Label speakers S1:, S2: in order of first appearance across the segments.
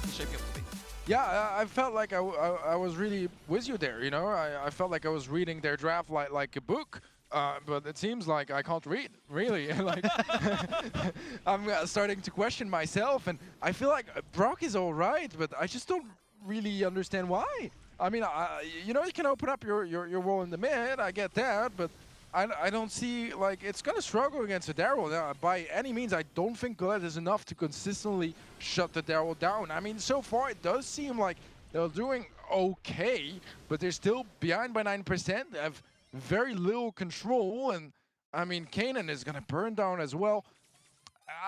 S1: is shaping up to be.
S2: Yeah, I felt like I was really with you there, you know? I felt like I was reading their draft like a book, but it seems like I can't read, really. Like, I'm starting to question myself, and I feel like Brock is all right, but I just don't really understand why. I mean, you know, you can open up your wall in the mid, I get that, but I don't see, like, it's going to struggle against a Daryl. By any means, I don't think Gillette is enough to consistently shut the Daryl down. I mean, so far it does seem like they're doing okay, but they're still behind by 9%. They have very little control, and I mean, Kanan is going to burn down as well.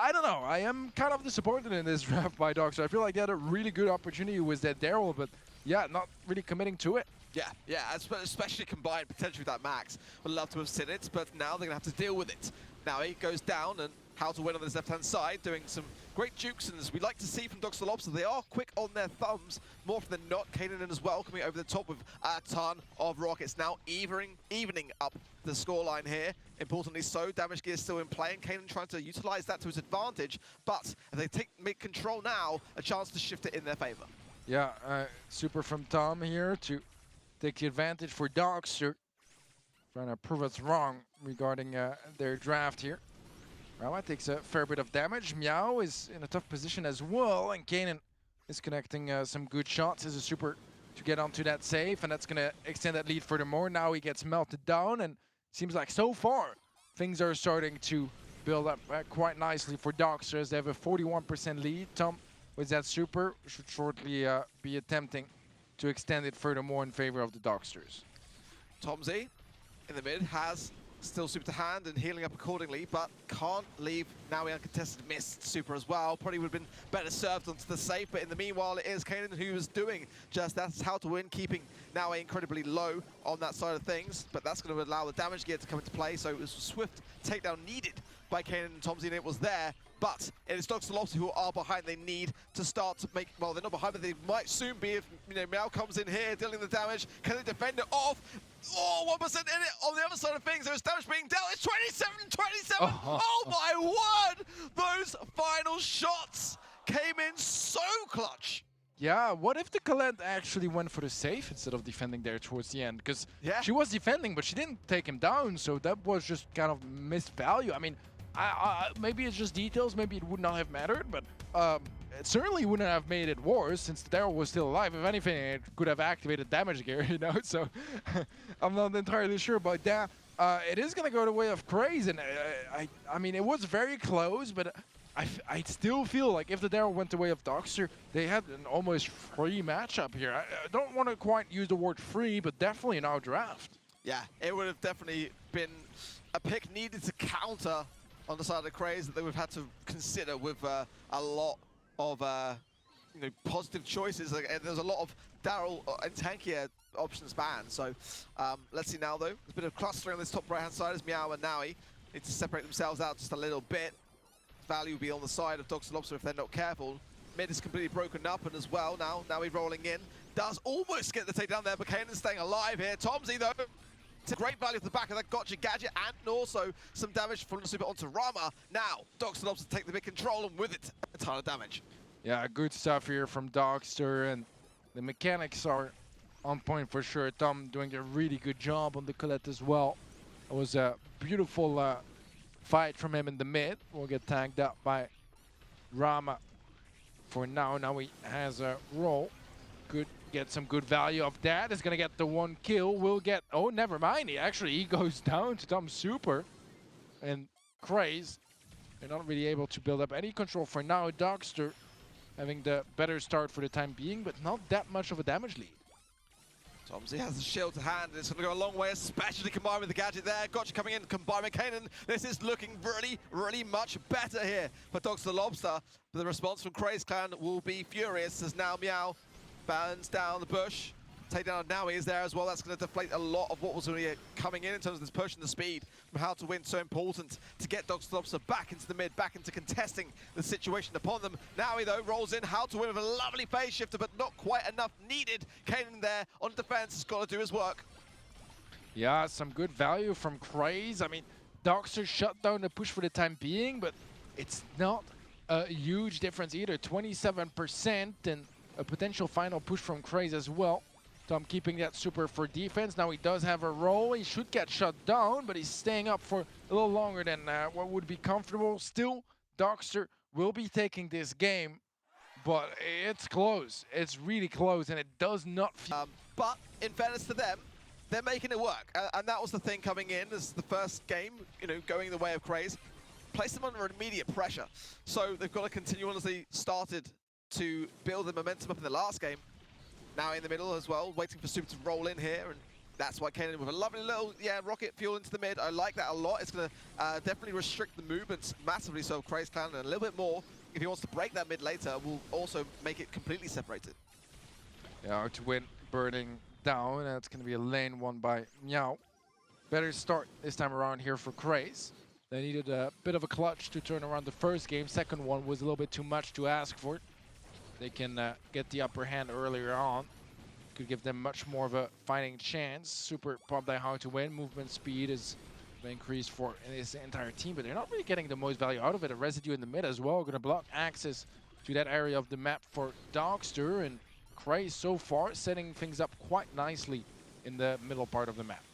S2: I don't know. I am kind of disappointed in this draft by Dogster. I feel like they had a really good opportunity with that Daryl, but yeah, not really committing to it.
S1: Yeah, especially combined potentially with that Max. Would love to have seen it, but now they're going to have to deal with it. Now he goes down, and how to win on this left-hand side, doing some great jukes, and as we like to see from Dogster Lobster, they are quick on their thumbs, more often than not. Kanan as well, coming over the top with a ton of rockets. Now evening up the scoreline here. Importantly so, damage gear still in play, and Kanan trying to utilize that to his advantage, but if they take mid-control now, a chance to shift it in their favor.
S2: Yeah, super from Tom here to take the advantage for Dogster. Trying to prove us wrong regarding their draft here. Rama takes a fair bit of damage. Meow is in a tough position as well, and Kanan is connecting some good shots as a super to get onto that save, and that's going to extend that lead furthermore. Now he gets melted down, and seems like so far things are starting to build up quite nicely for Dogster as they have a 41% lead. Tom, with that super, should shortly be attempting to extend it furthermore in favor of the Dogsters.
S1: Tomzy in the mid has still super to hand and healing up accordingly, but can't leave Naui uncontested. Missed super as well. Probably would have been better served onto the safe, but in the meanwhile it is Kanan who is doing just that's how to win, keeping Naui incredibly low on that side of things, but that's going to allow the damage gear to come into play, so it was a swift takedown needed by Kanan and Tomzy, and it was there. But it is Dogster Lobster who are behind. They need to start to make, well, they're not behind, but they might soon be if, you know, Meow comes in here dealing the damage. Can they defend it off? Oh, 1% in it. On the other side of things, there's damage being dealt. It's 27. Oh my word! Those final shots came in so clutch.
S2: Yeah, what if the Colette actually went for the save instead of defending there towards the end? Because she was defending, but she didn't take him down, so that was just kind of missed value. I mean, maybe it's just details, maybe it would not have mattered, but it certainly wouldn't have made it worse since Daryl was still alive. If anything, it could have activated damage gear, you know, so I'm not entirely sure about that. It is going to go the way of CraZe, and I mean, it was very close, but I still feel like if the Daryl went the way of Dogster, they had an almost free matchup here. I don't want to quite use the word free, but definitely an outdraft.
S1: Yeah, it would have definitely been a pick needed to counter on the side of CraZe that they would have had to consider with a lot of you know, positive choices. There's a lot of Daryl and tankier options banned. So let's see now though. There's a bit of clustering on this top right hand side as Meow and Naui need to separate themselves out just a little bit. Value will be on the side of Dogster Lobster if they're not careful. Mid is completely broken up, and as well now Naui rolling in. Does almost get the takedown there, but Kanan's staying alive here. Tomzy though, great value at the back of that gotcha gadget, and also some damage from the super onto Rama. Now, Dogster Lobster take the big control, and with it, a ton of damage.
S2: Yeah, good stuff here from Dogster, and the mechanics are on point for sure. Tom doing a really good job on the Colette as well. It was a beautiful fight from him in the mid. We'll get tagged up by Rama for now. Now he has a roll. Good. Get some good value of that. Is going to get the one kill. Will get... Oh, never mind. He goes down to Tom Super. And CraZe, they're not really able to build up any control for now. Dogster having the better start for the time being, but not that much of a damage lead.
S1: Tomzy has the shield to hand, and it's going to go a long way, especially combined with the gadget there. Gotcha coming in, combined with Kanan. This is looking really much better here for Dogster Lobster. But the response from CraZe Clan will be furious as now Meow burns down the bush. Takedown of Naui is there as well. That's going to deflate a lot of what was really coming in terms of this push and the speed from how to win. So important to get Dogster Lobster back into the mid, back into contesting the situation upon them. Naui though rolls in, how to win with a lovely phase shifter, but not quite enough needed. Kanan there on defense has got to do his work.
S2: Yeah, some good value from CraZe. I mean, Dogster shut down the push for the time being, but it's not a huge difference either. 27% and a potential final push from CraZe as well. Tom keeping that super for defense. Now he does have a roll. He should get shut down, but he's staying up for a little longer than what would be comfortable. Still, Dogster will be taking this game, but it's close. It's really close, and it does not feel...
S1: But in fairness to them, they're making it work. And that was the thing coming in as the first game, you know, going the way of CraZe. Place them under immediate pressure. So they've got to continue on as they started to build the momentum up in the last game. Now in the middle as well, waiting for Super to roll in here, and that's why Kanan with a lovely little, rocket fuel into the mid. I like that a lot. It's going to definitely restrict the movements massively, so CraZe Clan, and a little bit more, if he wants to break that mid later, will also make it completely separated.
S2: Yeah, to win, burning down, and it's going to be a lane won by Meow. Better start this time around here for CraZe. They needed a bit of a clutch to turn around the first game. Second one was a little bit too much to ask for. They can get the upper hand earlier on. Could give them much more of a fighting chance. Super pumped on how to win. Movement speed is increased for this entire team, but they're not really getting the most value out of it. A residue in the mid as well. Going to block access to that area of the map for Dogster, and CraZe so far setting things up quite nicely in the middle part of the map.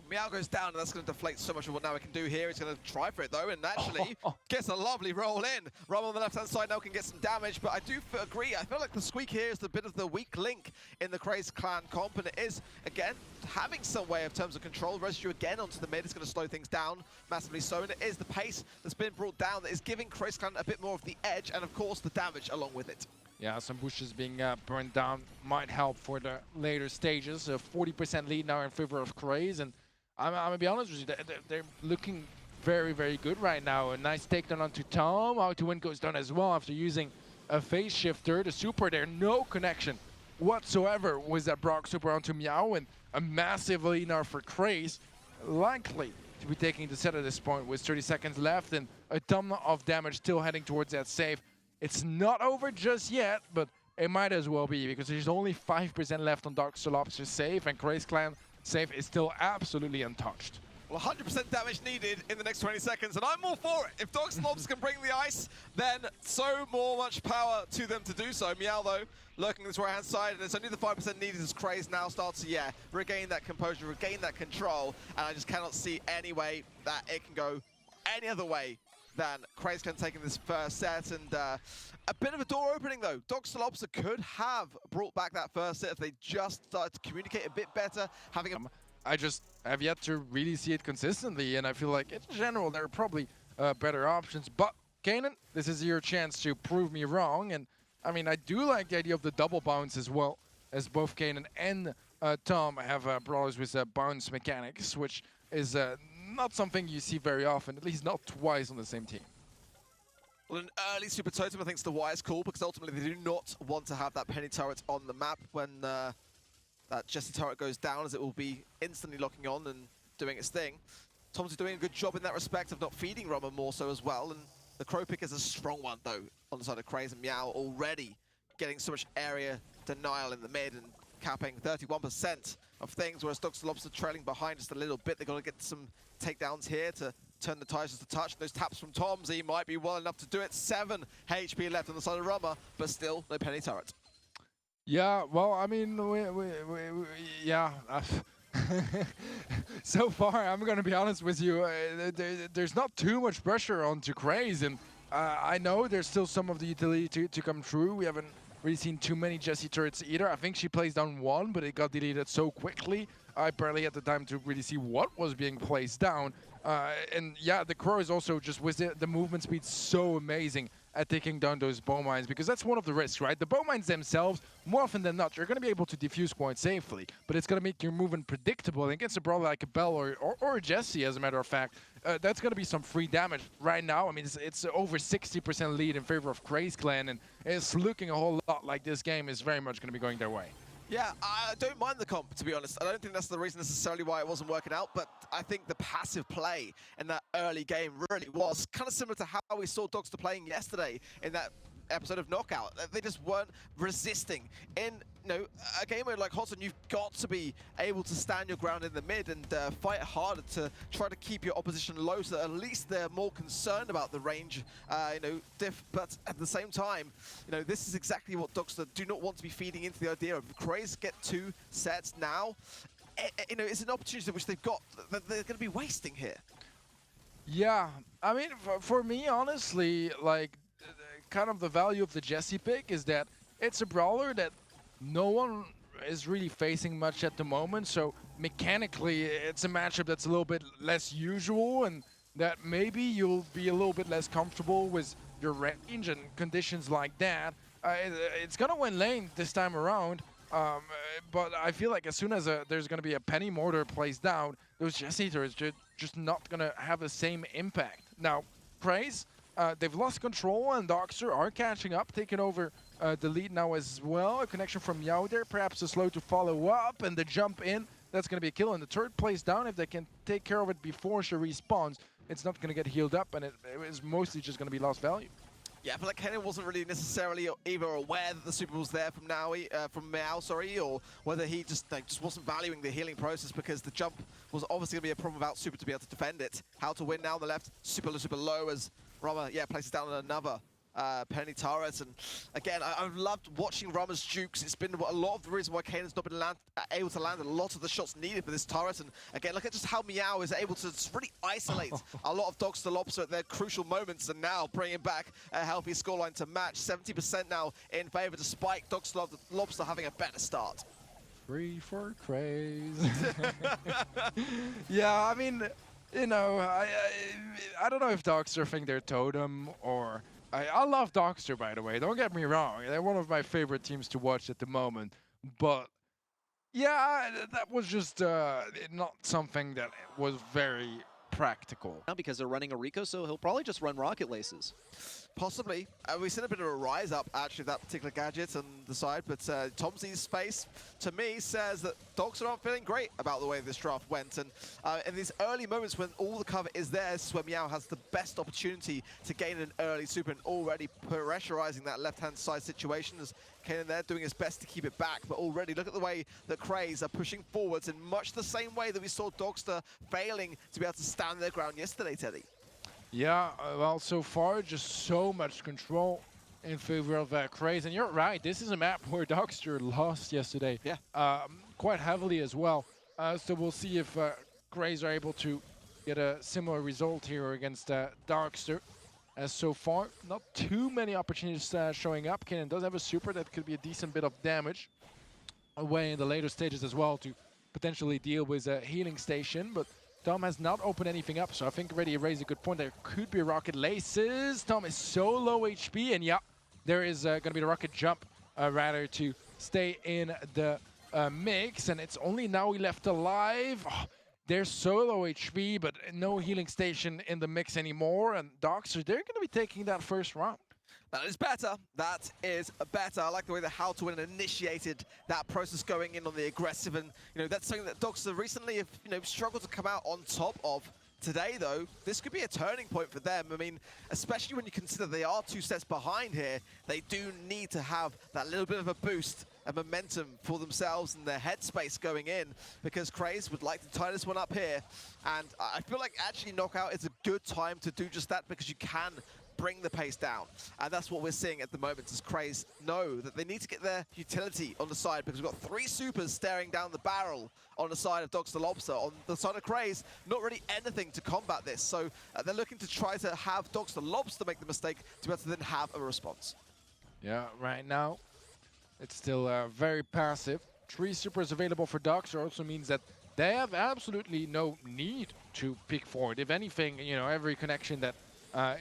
S1: Meow goes down, and that's going to deflate so much of what now we can do here. He's going to try for it, though, and actually gets a lovely roll in. Rum on the left-hand side now can get some damage, but I do agree. I feel like the squeak here is the bit of the weak link in the CraZe Clan comp, and it is, again, having some way of terms of control. Residue again onto the mid is going to slow things down massively so, and it is the pace that's been brought down that is giving CraZe Clan a bit more of the edge, and of course the damage along with it.
S2: Yeah, some bushes being burned down might help for the later stages. A 40% lead now in favor of CraZe, and I'm going to be honest with you, they're looking very, very good right now. A nice takedown onto Tom. How to win goes down as well after using a phase shifter. The super there, no connection whatsoever was that Brock super onto Meow, and a massive lead now for CraZe. Likely to be taking the set at this point with 30 seconds left and a ton of damage still heading towards that save. It's not over just yet, but it might as well be because there's only 5% left on Dogster Lobster's save, and CraZe Clan save is still absolutely untouched.
S1: Well, 100% damage needed in the next 20 seconds, and I'm all for it. If Dogster Lobster can bring the ice, then so much power to them to do so. Meow, though, lurking this right-hand side, and it's only the 5% needed as CraZe now starts to, regain that composure, regain that control, and I just cannot see any way that it can go any other way than CraZe Clan taking this first set, and a bit of a door opening though. Dogster Lobster could have brought back that first set if they just started to communicate a bit better, having
S2: I just have yet to really see it consistently, and I feel like in general there are probably better options, but Kanan, this is your chance to prove me wrong, and I mean I do like the idea of the double bounce as well, as both Kanan and Tom have brawlers with bounce mechanics, which is not something you see very often, at least not twice on the same team.
S1: Well, an early super totem I think is the wise call, because ultimately they do not want to have that penny turret on the map when that Jesse turret goes down, as it will be instantly locking on and doing its thing. Tom's doing a good job in that respect of not feeding Rummer more so as well, and the Crow pick is a strong one though on the side of CraZe, and Meow already getting so much area denial in the mid and capping 31% of things, whereas Dogster Lobster trailing behind just a little bit. They've got to get some takedowns here to turn the ties just a touch. Those taps from Tom Z might be well enough to do it. 7 HP left on the side of Rummer, but still no penny turret.
S2: Yeah, well, I mean, yeah. So far, I'm going to be honest with you, there's not too much pressure onto CraZe, and I know there's still some of the utility to come through. We haven't really seen too many Jessie turrets either. I think she placed down one, but it got deleted so quickly. I barely had the time to really see what was being placed down. And yeah, the Crow is also just with the movement speed so amazing at taking down those bow mines, because that's one of the risks, right? The bow mines themselves, more often than not, you're going to be able to defuse quite safely, but it's going to make your movement predictable. And against a brawler like a Bell or a Jessie, as a matter of fact, that's going to be some free damage right now. I mean, it's over 60% lead in favor of CraZe Clan, and it's looking a whole lot like this game is very much going to be going their way.
S1: Yeah, I don't mind the comp, to be honest. I don't think that's the reason necessarily why it wasn't working out, but I think the passive play in that early game really was kind of similar to how we saw Dogster playing yesterday in that episode of Knockout. They just weren't resisting. In a game mode like Hotson, you've got to be able to stand your ground in the mid and fight harder to try to keep your opposition low, so that at least they're more concerned about the range, diff. But at the same time, this is exactly what Dogster do not want to be feeding into the idea of. CraZe get 2 sets now. It's an opportunity which they've got that they're going to be wasting here.
S2: Yeah, I mean, for me, honestly, like, kind of the value of the Jesse pick is that it's a brawler that no one is really facing much at the moment, so mechanically it's a matchup that's a little bit less usual, and that maybe you'll be a little bit less comfortable with your range and conditions like that. It's gonna win lane this time around, but I feel like as soon as there's gonna be a penny mortar placed down, those Jesse eaters just not gonna have the same impact. Now, CraZe, they've lost control, and Dogster are catching up, taking over the lead now as well. A connection from Meow there, perhaps a slow to follow up, and the jump in, that's going to be a kill. And the third place down, if they can take care of it before she respawns, it's not going to get healed up, and it is mostly just going to be lost value.
S1: Yeah, I feel like Kennen wasn't really necessarily either aware that the super was there from Meow, or whether he just wasn't valuing the healing process, because the jump was obviously going to be a problem without super to be able to defend it. How to win now on the left, super low as Rama, places down another penny turret. And again, I've loved watching Rama's jukes. It's been a lot of the reason why Kanen's not been able to land a lot of the shots needed for this turret. And again, look at just how Meow is able to really isolate a lot of Dogster Lobster at their crucial moments, and now bringing back a healthy scoreline to match. 70% now in favor, despite Dogster Lobster having a better start.
S2: Free for CraZe. Yeah, I mean, I don't know if Dogster think they're totem or... I love Dogster, by the way, don't get me wrong. They're one of my favorite teams to watch at the moment. But, yeah, that was just not something that was very practical.
S3: Because they're running a Rico, so he'll probably just run Rocket Laces.
S1: Possibly. We've seen a bit of a rise up, actually, of that particular gadget on the side, but Tomsy's face, to me, says that Dogster aren't feeling great about the way this draft went. And in these early moments when all the cover is there, this is where Meow has the best opportunity to gain an early super, and already pressurizing that left-hand side situation, as Kanen there doing his best to keep it back. But already, look at the way that CraZe are pushing forwards in much the same way that we saw Dogster failing to be able to stand their ground yesterday, Teddy.
S2: Yeah, well, so far, just so much control in favor of CraZe. And you're right, this is a map where Dogster lost yesterday.
S1: Yeah.
S2: Quite heavily as well. So we'll see if CraZe are able to get a similar result here against Dogster. As so far, not too many opportunities showing up. Kennen does have a super that could be a decent bit of damage away in the later stages as well to potentially deal with a healing station. But Tom has not opened anything up, so I think already raised a good point. There could be Rocket Laces. Tom is so low HP, and yeah, there is going to be the Rocket Jump, rather, to stay in the mix. And it's only now he left alive. Oh, they're so low HP, but no healing station in the mix anymore. And Dogster, they're going to be taking that first round.
S1: That is better. That is better. I like the way that How to Win initiated that process, going in on the aggressive, and that's something that Dogster recently have struggled to come out on top of. Today, though, this could be a turning point for them. I mean, especially when you consider they are 2 sets behind here, they do need to have that little bit of a boost and momentum for themselves and their headspace going in, because CraZe would like to tie this one up here. And I feel like actually Knockout is a good time to do just that, because you can bring the pace down. And that's what we're seeing at the moment, as CraZe know that they need to get their utility on the side, because we've got 3 supers staring down the barrel on the side of Dogster Lobster. On the side of CraZe, not really anything to combat this. So they're looking to try to have Dogster Lobster make the mistake to be able to then have a response.
S2: Yeah, right now, it's still very passive. 3 supers available for Dogster also means that they have absolutely no need to pick forward. If anything, every connection that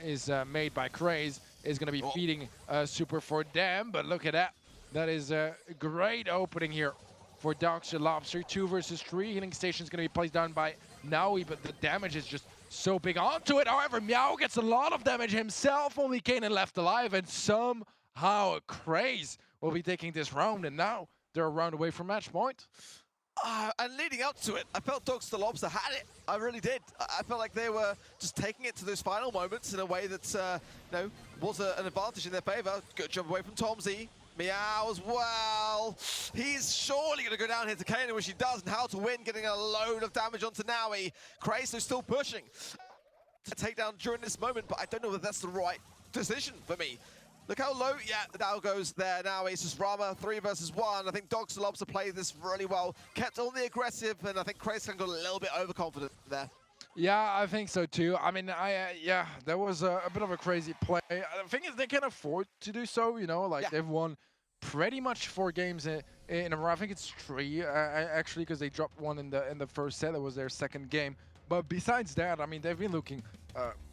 S2: is made by CraZe is going to be feeding super for them. But look at that. That is a great opening here for Dogster Lobster. 2 versus 3. Healing station is going to be placed down by Naui, but the damage is just so big onto it. However, Meow gets a lot of damage himself. Only Kanen left alive, and somehow CraZe will be taking this round, and now they're a round away from match point.
S1: And leading up to it, I felt Dogster Lobster had it. I really did. I felt like they were just taking it to those final moments in a way that, was an advantage in their favor. Good job away from Tomzy. Meow as well. He's surely going to go down here to Kanan, which he does, and how to win, getting a load of damage onto Naui. CraZe is still pushing to take down during this moment, but I don't know if that's the right decision for me. Look how low, yeah, the Dow goes there now. It's just Rama, 3 versus 1. I think Dogster Lobster played this really well, kept on the aggressive, and I think CraZe got a little bit overconfident there.
S2: Yeah, I think so too. I mean, yeah, that was a bit of a crazy play. The thing is, they can afford to do so, you know, like they've won pretty much 4 games in a row. I think it's 3 actually, because they dropped one in the first set. That was their second game. But besides that, I mean, they've been looking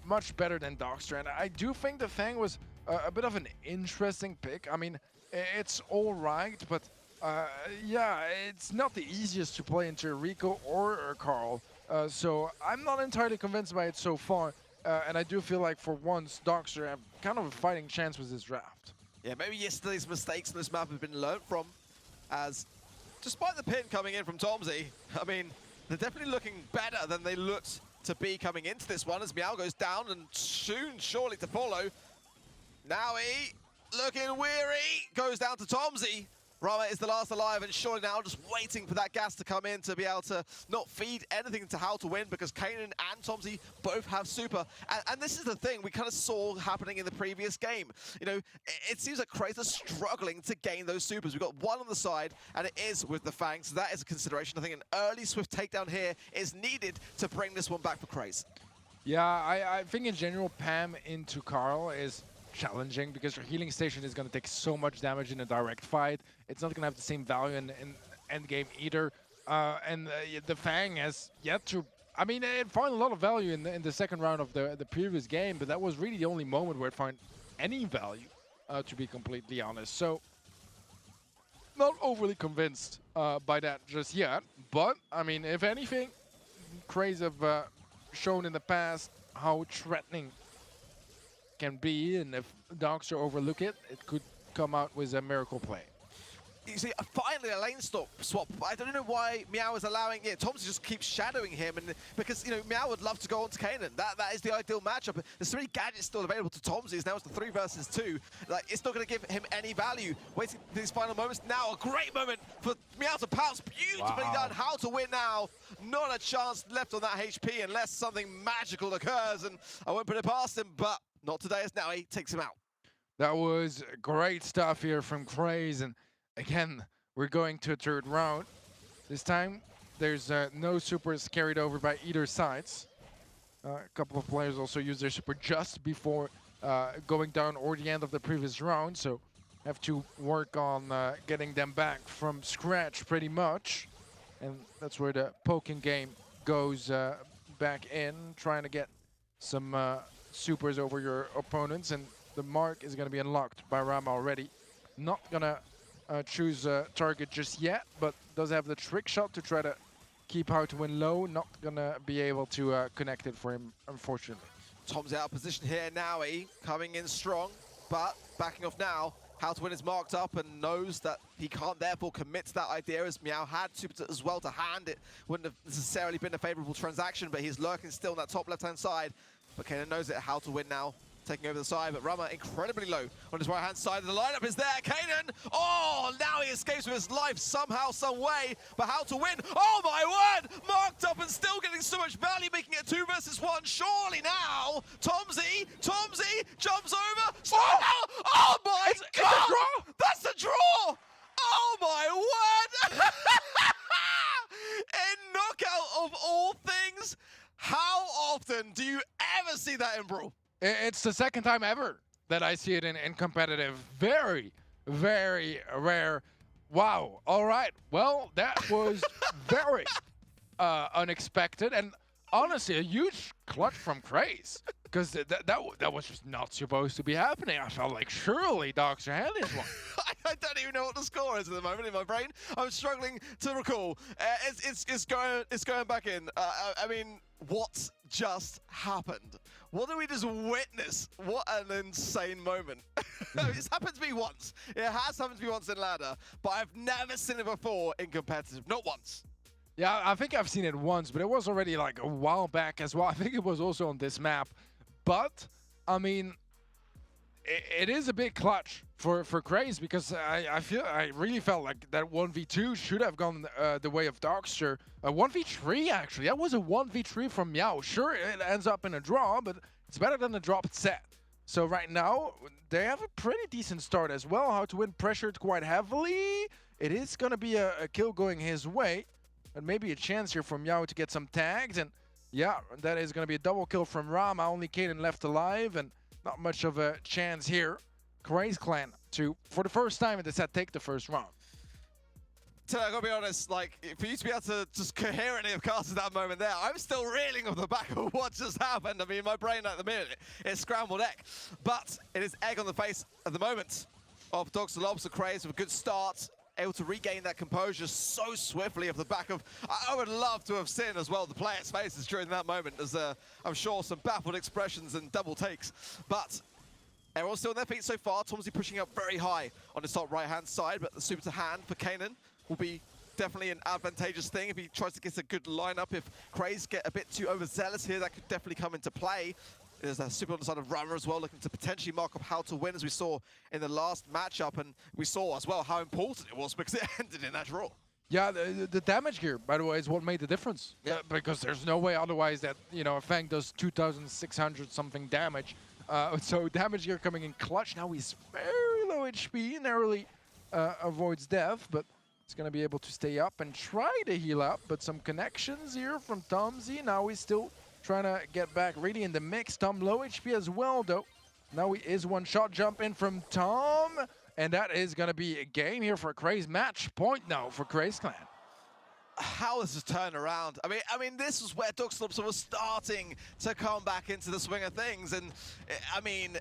S2: much better than Dogster, and I do think the Fang was a bit of an interesting pick. I mean, it's all right, but yeah, it's not the easiest to play into Rico or Carl. So I'm not entirely convinced by it so far, and I do feel like for once Dogster have kind of a fighting chance with this draft.
S1: Yeah, maybe yesterday's mistakes on this map have been learnt from, as despite the pin coming in from Tomzy, I mean, they're definitely looking better than they looked to be coming into this one, as Meow goes down and soon surely to follow. Naui, looking weary, goes down to Tomzy. Rama is the last alive, and surely now just waiting for that gas to come in to be able to not feed anything to how to win, because Kanan and Tomzy both have super. And this is the thing we kind of saw happening in the previous game. You know, it seems like CraZe are struggling to gain those supers. We've got one on the side, and it is with the Fang, so that is a consideration. I think an early swift takedown here is needed to bring this one back for CraZe.
S2: Yeah, I think in general, Pam into Carl is challenging because your healing station is going to take so much damage in a direct fight. It's not going to have the same value in end game either. And the Fang has yet to... I mean, it found a lot of value in the second round of the previous game, but that was really the only moment where it found any value, to be completely honest. So, not overly convinced by that just yet. But, I mean, if anything, CraZe have shown in the past how threatening can be, and if Dogster overlook it, it could come out with a miracle play.
S1: You see, finally a lane swap. I don't know why Meow is allowing it. Tomzy just keeps shadowing him, and because, you know, Meow would love to go on to Kanan. That is the ideal matchup. There's 3 gadgets still available to Tomzy. Now it's the 3 versus 2. Like, it's not going to give him any value. Waiting for these final moments. Now a great moment for Meow to pounce. Beautifully done. How to win now. Not a chance left on that HP unless something magical occurs, and I won't put it past him, but not today, as now he takes him out.
S2: That was great stuff here from CraZe, and again, we're going to a 3rd round. This time, there's no supers carried over by either sides. A couple of players also use their super just before going down or the end of the previous round, so have to work on getting them back from scratch pretty much. And that's where the poking game goes back in, trying to get some supers over your opponents, and the mark is going to be unlocked by Rama already. Not going to choose a target just yet, but does have the trick shot to try to keep how to win low. Not going to be able to connect it for him, unfortunately.
S1: Tom's out of position here now, coming in strong, but backing off now. How to win is marked up and knows that he can't therefore commit to that idea, as Meow had super as well to hand. It wouldn't have necessarily been a favorable transaction, but he's lurking still on that top left-hand side. But Kanan knows it, how to win now, taking over the side, but Rama incredibly low on his right-hand side of the lineup is there. Kanan, oh, now he escapes with his life somehow, some way, but how to win? Oh my word, marked up and still getting so much value, making it 2 versus 1. Surely now, Tomzy jumps over. Oh my God,
S2: it's a draw.
S1: That's a draw. Oh my word. In knockout of all things, how often do you ever see that in Brawl?
S2: It's the 2nd time ever that I see it in competitive. Very, very rare. Wow. All right. Well, that was very unexpected, and honestly, a huge clutch from CraZe, because that was just not supposed to be happening. I felt like surely Dogster had this one.
S1: I I don't even know what the score is at the moment in my brain. I'm struggling to recall. It's going back in. I mean, what just happened? What did we just witness? What an insane moment. It's happened to me once. It has happened to me once in ladder, but I've never seen it before in competitive. Not once.
S2: Yeah, I think I've seen it once, but it was already like a while back as well. I think it was also on this map. But, I mean, it is a big clutch for CraZe because I really felt like that 1v2 should have gone the way of Dogster. 1v3 actually, that was a 1v3 from Meow. Sure, it ends up in a draw, but it's better than a dropped set. So right now, they have a pretty decent start as well. How to win pressured quite heavily. It is going to be a kill going his way. And maybe a chance here for Meow to get some tags. And yeah, that is going to be a double kill from Rama. Only Kaden left alive and not much of a chance here. CraZe clan to, for the first time in the set, take the first round.
S1: So I gotta be honest, like, for you to be able to just coherently have casted that moment there, I'm still reeling off the back of what just happened. I mean, my brain at the minute is scrambled egg. But it is egg on the face at the moment of Dogster Lobster. CraZe with a good start, able to regain that composure so swiftly off the back of, I would love to have seen as well the players' faces during that moment, as I'm sure some baffled expressions and double takes. But everyone's still on their feet so far. Tomsy pushing up very high on his top right-hand side, but the super to hand for Kanan will be definitely an advantageous thing if he tries to get a good lineup. If CraZe get a bit too overzealous here, that could definitely come into play. There's a super on the side of Rama as well, looking to potentially mark up how to win, as we saw in the last matchup, and we saw as well how important it was because it ended in that draw.
S2: Yeah, the damage here, by the way, is what made the difference.
S1: Yeah.
S2: Because there's no way otherwise that, you know, Fang does 2,600 something damage. So damage here coming in clutch. Now he's very low HP, narrowly avoids death, but he's going to be able to stay up and try to heal up. But some connections here from Tomsy. Now he's still trying to get back really in the mix. Tom low HP as well, though. Now he is one shot jump in from Tom. And that is going to be a game here for CraZe. Match point now for CraZe clan.
S1: How has this turned around? I mean, this was where Dogster Lobster was starting to come back into the swing of things, and I mean,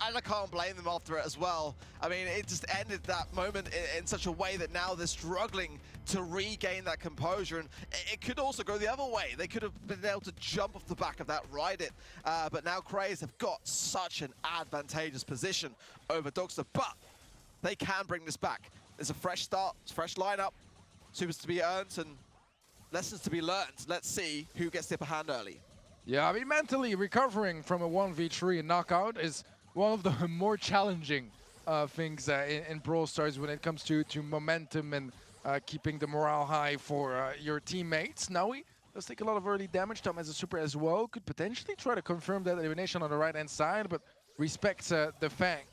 S1: I can't blame them after it as well. I mean, it just ended that moment in such a way that now they're struggling to regain that composure, and it could also go the other way. They could have been able to jump off the back of that, ride it, but now CraZe have got such an advantageous position over Dogster, but they can bring this back. There's a fresh start, fresh lineup. Supers to be earned and lessons to be learned. Let's see who gets the upper hand early.
S2: Yeah, I mean, mentally recovering from a 1v3 knockout is one of the more challenging things in Brawl Stars when it comes to momentum and keeping the morale high for your teammates. Now he does take a lot of early damage. Tom has a super as well. Could potentially try to confirm that elimination on the right-hand side, but respects the Fang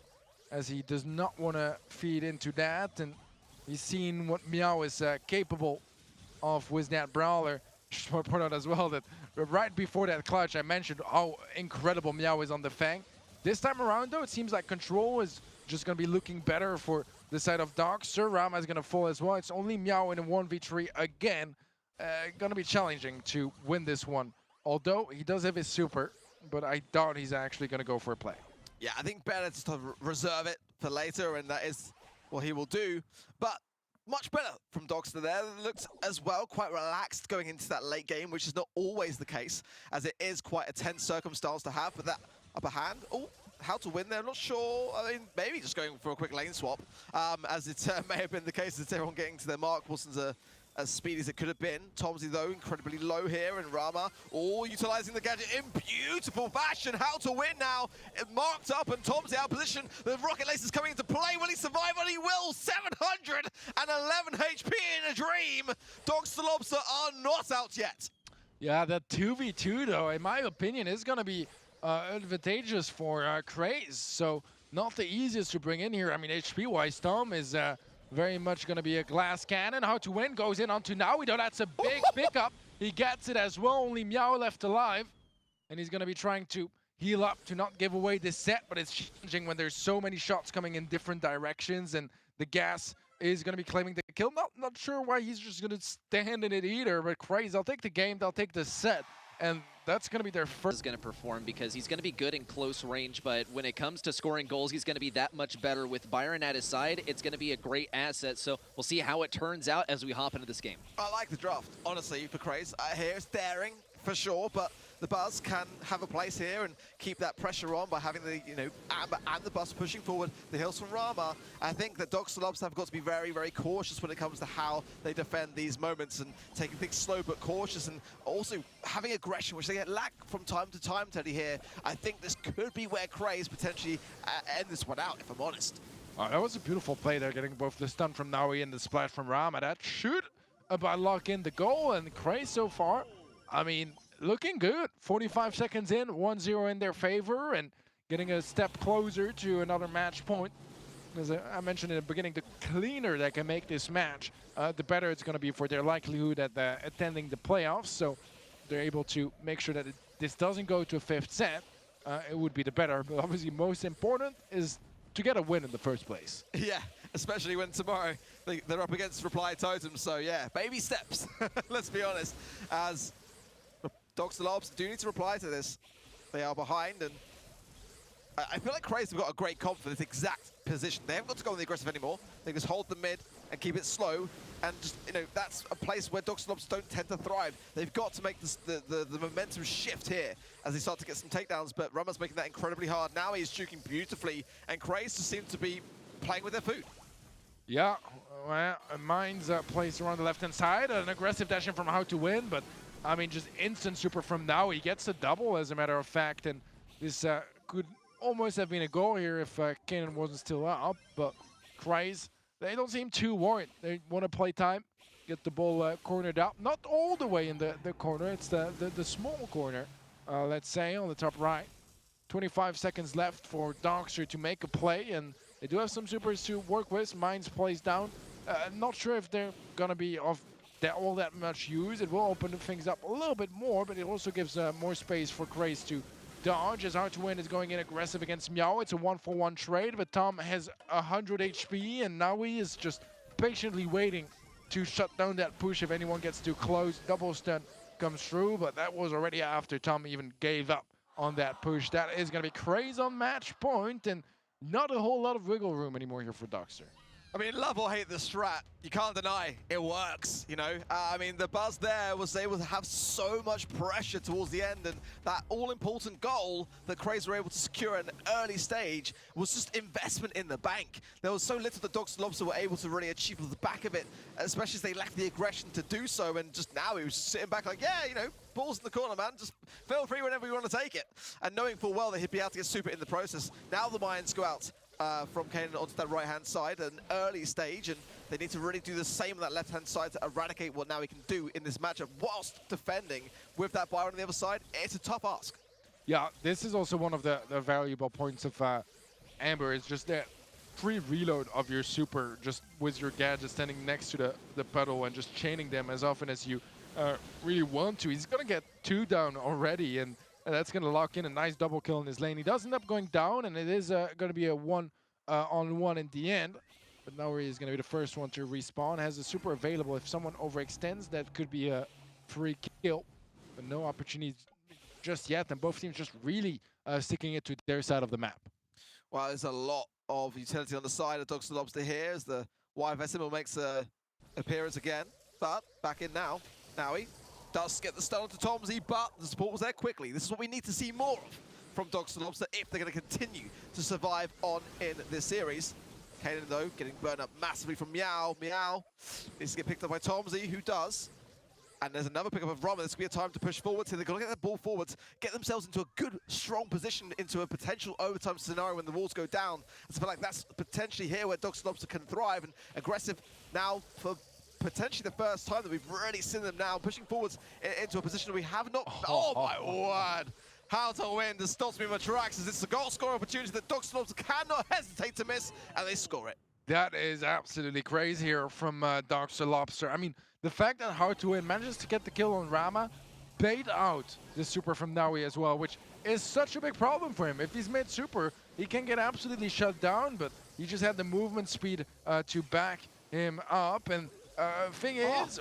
S2: as he does not want to feed into that. And he's seen what Meow is capable of with that Brawler. Just want to point out as well that right before that clutch, I mentioned how incredible Meow is on the Fang. This time around, though, it seems like control is just going to be looking better for the side of Dogster. Rama is going to fall as well. It's only Meow in a 1v3 again. Going to be challenging to win this one. Although he does have his super, but I doubt he's actually going to go for a play.
S1: Yeah, I think better to reserve it for later, and that is what he will do. But much better from Dogster there. Looked as well quite relaxed going into that late game, which is not always the case, as it is quite a tense circumstance to have. But that upper hand, oh, how to win there, I'm not sure. I mean, maybe just going for a quick lane swap, as it may have been the case. As everyone getting to their mark wasn't as speedy as it could have been. Tomsy, though, incredibly low here, and Rama all utilizing the gadget in beautiful fashion. How to win now, marked up, and Tomsy out of position. The Rocket Lace is coming into play. Will he survive? And he will. 711 HP in a dream. Dogster Lobster are not out yet.
S2: Yeah, that 2v2, though, in my opinion, is going to be advantageous for CraZe. So not the easiest to bring in here. I mean, HP-wise, Tom is very much going to be a glass cannon. How to win goes in onto Naui, though. That's a big pickup. He gets it as well. Only Meow left alive. And he's going to be trying to heal up to not give away this set. But it's challenging when there's so many shots coming in different directions. And the gas is going to be claiming the kill. Not sure why he's just going to stand in it either. But CraZe, they'll take the game. They'll take the set. and that's going to be their first.
S3: Is going to perform because he's going to be good in close range, but when it comes to scoring goals, he's going to be that much better. With Byron at his side, it's going to be a great asset, so we'll see how it turns out as we hop into this game.
S1: I like the draft, honestly, for CraZe. Here it's daring, for sure, but the Buzz can have a place here and keep that pressure on by having the, Amber and the Buzz pushing forward the hills from Rama. I think that Dogster Lobster have got to be very, very cautious when it comes to how they defend these moments and taking things slow but cautious, and also having aggression, which they get lack from time to time, Teddy, here. I think this could be where CraZe potentially end this one out, if I'm honest.
S2: That was a beautiful play there, getting both the stun from Naui and the splash from Rama. That should lock in the goal, and CraZe so far, I mean, looking good. 45 seconds in, 1-0 in their favor, and getting a step closer to another match point. As I mentioned in the beginning, the cleaner they can make this match, the better it's going to be for their likelihood at attending the playoffs. So they're able to make sure that this doesn't go to a fifth set. It would be the better, but obviously most important is to get a win in the first place.
S1: Yeah, especially when tomorrow they're up against Reply Totem. So yeah, baby steps, let's be honest. As Dogster Lobster do need to reply to this. They are behind, and I feel like CraZe have got a great comp for this exact position. They haven't got to go on the aggressive anymore. They just hold the mid and keep it slow, and just, that's a place where Dogster Lobster don't tend to thrive. They've got to make this, the momentum shift here as they start to get some takedowns, but Rama's making that incredibly hard. Now he's juking beautifully, and CraZe just seem to be playing with their food.
S2: Yeah, well, Mine's placed around the left-hand side. An aggressive dash in from How to Win, but I mean, just instant super from now. He gets a double, as a matter of fact, and this could almost have been a goal here if Kanan wasn't still up. But CraZe, they don't seem too worried. They want to play time, get the ball cornered out. Not all the way in the corner. It's the small corner, let's say, on the top right. 25 seconds left for Dogster to make a play, and they do have some supers to work with. Mines plays down. Not sure if they're going to be off all that much use. It will open things up a little bit more, but it also gives more space for CraZe to dodge, as Hard to Win is going in aggressive against Meow. It's a 1-for-1 trade, but Tom has 100 HP, and now he is just patiently waiting to shut down that push if anyone gets too close. Double stun comes through, but that was already after Tom even gave up on that push. That is going to be CraZe on match point, and not a whole lot of wiggle room anymore here for Dogster.
S1: I mean, love or hate the strat, you can't deny it works, I mean, the Buzz there was able to have so much pressure towards the end, and that all-important goal that CraZe were able to secure at an early stage was just investment in the bank. There was so little that Dogster Lobster were able to really achieve at the back of it, especially as they lacked the aggression to do so, and just now he was just sitting back like, yeah, balls in the corner, man, just feel free whenever you want to take it. And knowing full well that he'd be able to get super in the process, now the Mines go out from Kanan onto that right-hand side at an early stage, and they need to really do the same on that left-hand side to eradicate what now he can do in this matchup whilst defending with that Byron on the other side. It's a tough ask.
S2: Yeah, this is also one of the valuable points of Amber, is just that free reload of your super, just with your gadget standing next to the puddle and just chaining them as often as you really want to. He's going to get 2 down already, and that's going to lock in a nice double kill in his lane. He does end up going down, and it is going to be a 1-on-1 in the end. But now he's going to be the first one to respawn. Has a super available. If someone overextends, that could be a free kill. But no opportunities just yet, and both teams just really sticking it to their side of the map.
S1: Well, there's a lot of utility on the side of Dogster Lobster here as the YFSM makes an appearance again. But back in now. Naui does get the stun onto Tomsy, but the support was there quickly. This is what we need to see more of from Dogster Lobster if they're going to continue to survive on in this series. Kanan, though, getting burned up massively from Meow. Meow needs to get picked up by Tomsy, who does. And there's another pickup of Rama. This could be a time to push forward. So they've got to get that ball forwards, get themselves into a good, strong position into a potential overtime scenario when the walls go down. I feel like that's potentially here where Dogster Lobster can thrive, and aggressive now for potentially the first time that we've really seen them now pushing forwards into a position we have not. Oh my word! How to Win just stops me in my tracks, as it's a goal scoring opportunity that Dogster Lobster cannot hesitate to miss, and they score it.
S2: That is absolutely crazy here from Dogster Lobster. I mean, the fact that How to Win manages to get the kill on Rama, bait out the super from Naui as well, which is such a big problem for him. If he's made super, he can get absolutely shut down, but he just had the movement speed to back him up. And Thing is,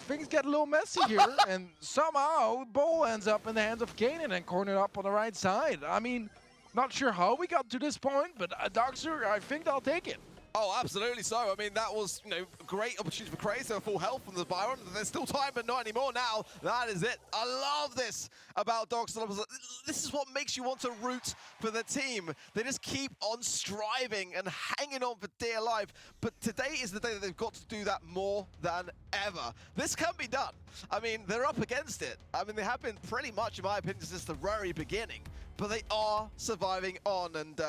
S2: things get a little messy here, and somehow ball ends up in the hands of Kanan and cornered up on the right side. I mean, not sure how we got to this point, but Dogster, I think they'll take it.
S1: Oh, absolutely so. I mean, that was, a great opportunity for CraZe. They were full health from the Byron. There's still time, but not anymore now. That is it. I love this about Dogster Lobster. This is what makes you want to root for the team. They just keep on striving and hanging on for dear life. But today is the day that they've got to do that more than ever. This can be done. I mean, they're up against it. I mean, they have been pretty much, in my opinion, since the very beginning. But they are surviving on. And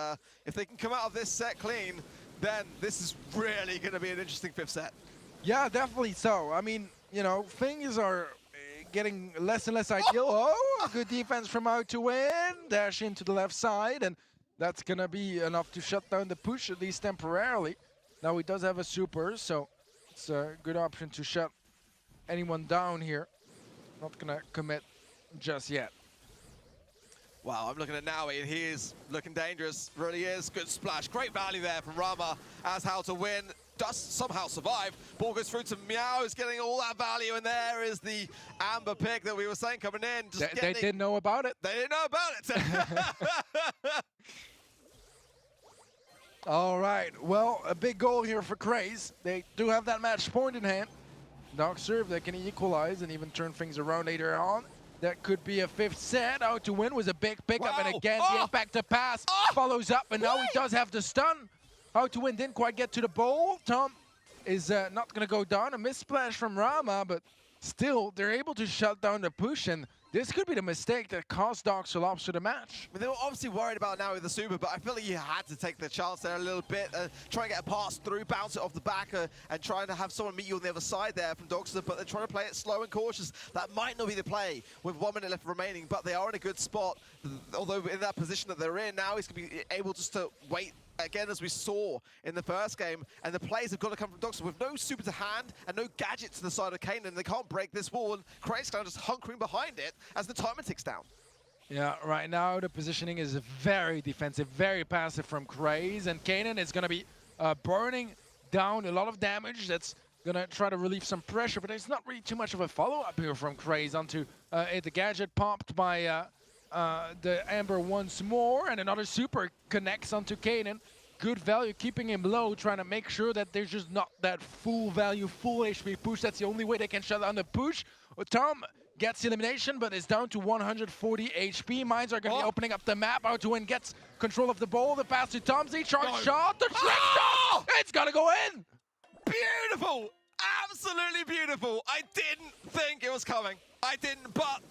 S1: if they can come out of this set clean, then this is really going to be an interesting fifth set.
S2: Yeah, definitely so. I mean, things are getting less and less ideal. Oh, good defense from out to win. Dash into the left side, and that's going to be enough to shut down the push, at least temporarily. Now he does have a super, so it's a good option to shut anyone down here. Not going to commit just yet.
S1: Wow, I'm looking at Naui, and he is looking dangerous. Really is. Good splash. Great value there from Rama as how to win. Does somehow survive. Ball goes through to Meow, is getting all that value, and there is the amber pick that we were saying coming in.
S2: They didn't know about it.
S1: They didn't know about it.
S2: All right, well, a big goal here for CraZe. They do have that match point in hand. Dogster, they can equalize and even turn things around later on. That could be a fifth set. Out to win was a big pickup, and again, the impact to pass follows up, and now he does have the stun. Out to win didn't quite get to the ball. Tom is not going to go down. A missed splash from Rama, but still, they're able to shut down the push, and this could be the mistake that cost Dogster Lobster the match.
S1: They were obviously worried about now with the super, but I feel like you had to take the chance there a little bit. Try and get a pass through, bounce it off the back, and trying to have someone meet you on the other side there from Dogster, but they're trying to play it slow and cautious. That might not be the play with 1 minute left remaining, but they are in a good spot. Although in that position that they're in now, he's going to be able just to wait again, as we saw in the first game, and the plays have got to come from Dogster with no super to hand and no gadget to the side of Kanan. They can't break this wall, and CraZe kind of just hunkering behind it as the timer ticks down.
S2: Yeah, right now the positioning is very defensive, very passive from CraZe, and Kanan is going to be burning down a lot of damage. That's going to try to relieve some pressure, but there's not really too much of a follow-up here from CraZe onto the gadget popped by the Amber once more, and another super connects onto Kanan. Good value, keeping him low, trying to make sure that there's just not that full value, full HP push. That's the only way they can shut down the push. Tom gets elimination, but is down to 140 HP. Mines are going to be opening up the map. Out to win gets control of the ball. The pass to Tomsy, charge shot, the trick shot! It's going to go in!
S1: Beautiful! Absolutely beautiful! I didn't think it was coming. I didn't, but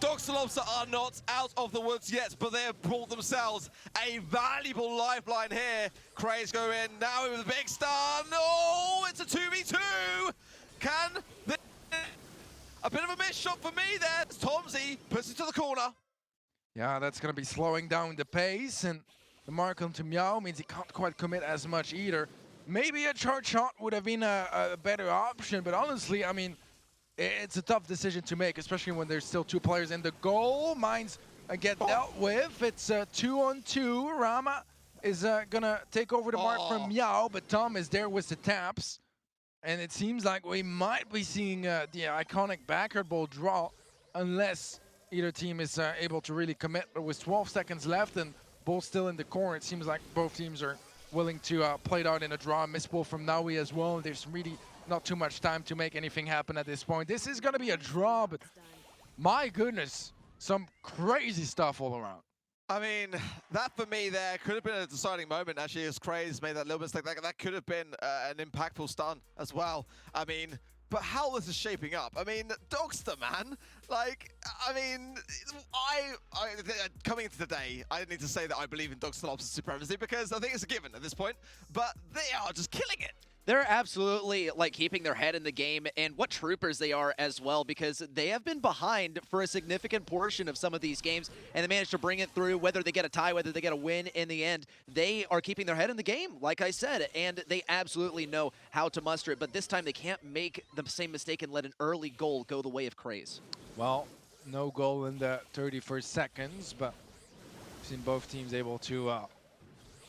S1: Dogster Lobster are not out of the woods yet, but they have brought themselves a valuable lifeline here. CraZe go in now with a big stun. Oh, it's a 2v2. Can a bit of a miss shot for me there. Tomsy puts it to the corner.
S2: Yeah, that's going to be slowing down the pace, and the mark onto Meow means he can't quite commit as much either. Maybe a charge shot would have been a better option, but honestly, I mean, it's a tough decision to make, especially when there's still 2 players in the goal. Mines get dealt with. It's 2-on-2. Rama is gonna take over the mark from Meow, but Tom is there with the taps. And it seems like we might be seeing the iconic backward ball draw, unless either team is able to really commit. But with 12 seconds left and ball still in the corner, it seems like both teams are willing to play it out in a draw. Miss ball from Naui as well. There's really not too much time to make anything happen at this point. This is going to be a draw, but my goodness, some crazy stuff all around.
S1: I mean, that for me there could have been a deciding moment, actually, as CraZe made that little mistake. That could have been an impactful stun as well. I mean, but how this is shaping up. I mean, Dogster, man. Like, I mean, coming into today, I need to say that I believe in Dogster Lobster's supremacy, because I think it's a given at this point, but they are just killing it.
S3: They're absolutely like keeping their head in the game, and what troopers they are as well, because they have been behind for a significant portion of some of these games, and they managed to bring it through. Whether they get a tie, whether they get a win in the end, they are keeping their head in the game, like I said, and they absolutely know how to muster it. But this time they can't make the same mistake and let an early goal go the way of CraZe.
S2: Well, no goal in the 31st seconds, but we've seen both teams able to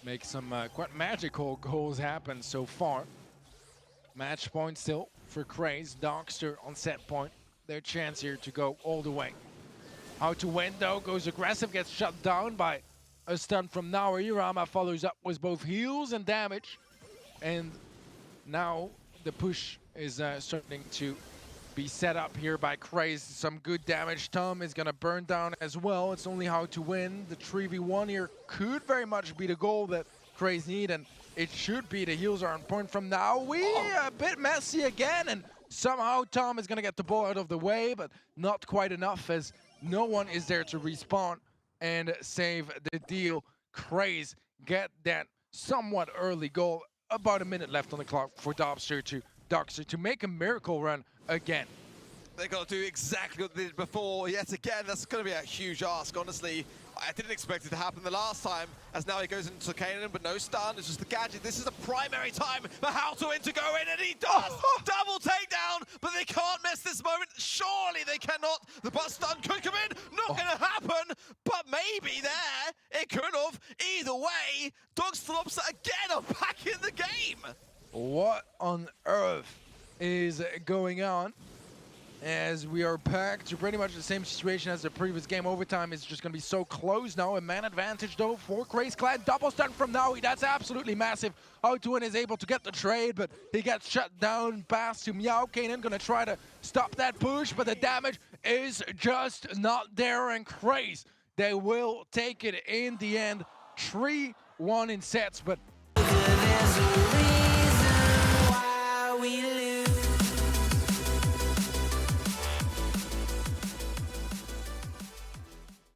S2: make some quite magical goals happen so far. Match point still for CraZe. Dogster on set point. Their chance here to go all the way. How to win though, goes aggressive, gets shut down by a stun from Naui. Irama follows up with both heals and damage. And now the push is starting to be set up here by CraZe. Some good damage. Tom is gonna burn down as well. It's only how to win. The 3v1 here could very much be the goal that CraZe need, and it should be. The heals are on point from Naui. A bit messy again, and somehow Tom is gonna get the ball out of the way, but not quite enough as no one is there to respawn and save the deal. CraZe get that somewhat early goal. About a minute left on the clock for Dogster to make a miracle run again.
S1: They've got to do exactly what they did before. Yet again, that's going to be a huge ask, honestly. I didn't expect it to happen the last time, as now he goes into Kanan, but no stun. It's just the gadget. This is a primary time for Howtowin to go in, and he does! Double takedown, but they can't miss this moment. Surely they cannot. The bus stun could come in. Not going to happen, but maybe there. It could have. Either way, Dogster Lobster again are back in the game.
S2: What on earth is going on? As we are back to pretty much the same situation as the previous game. Overtime is just going to be so close now. A man advantage though for CraZe Clan. Double stun from Naui. That's absolutely massive. Howtowin is able to get the trade, but he gets shut down. Pass to Meow. Kanan going to try to stop that push, but the damage is just not there. And CraZe, they will take it in the end. 3-1 in sets, but